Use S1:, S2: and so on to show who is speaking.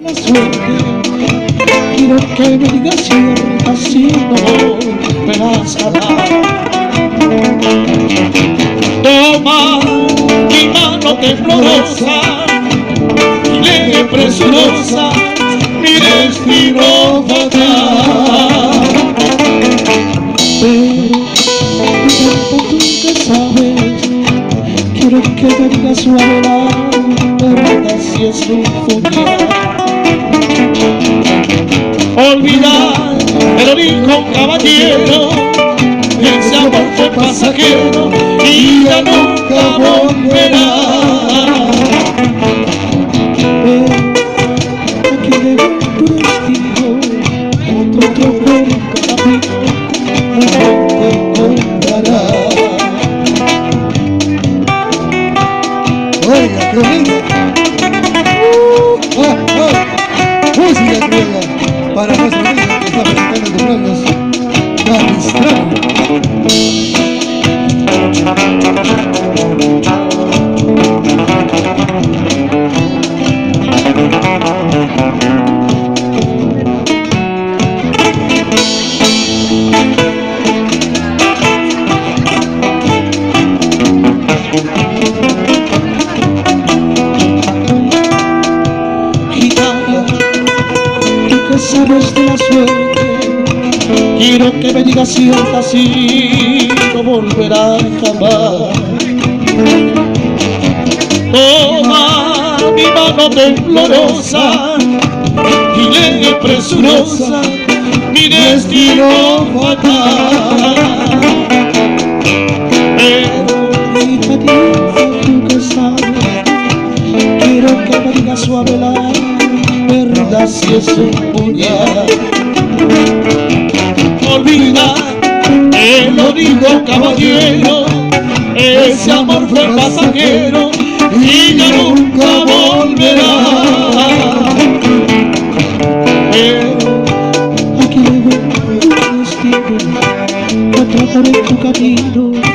S1: La suerte, quiero que me digas cierta si no volverás a dar. Toma mi mano temblorosa y lee presurosa mi destino fatal. Pero tú que sabes, quiero que me digas suave la verdad si es un puñal. Olvidar, pero dijo un caballero, ese amor fue pasajero y ya nunca volverá. Aquí llegó tu destino, otro buen camino, no te encontrará.
S2: Oiga, qué lindo. Música criolla para nuestro amigo que está presentando tus premios, Capistrano.
S1: Sabes de la suerte, quiero que me digas cierta si no volverá jamás. Toma mi mano temblorosa y lee presurosa mi destino fatal. Pero hija, tú que sabes, quiero que me digas suave la verdad si es un puñal. Olvida que lo dijo caballero, ese amor fue pasajero y ya nunca volverá. Pero aquí llegó tu destino, atraparé tu camino.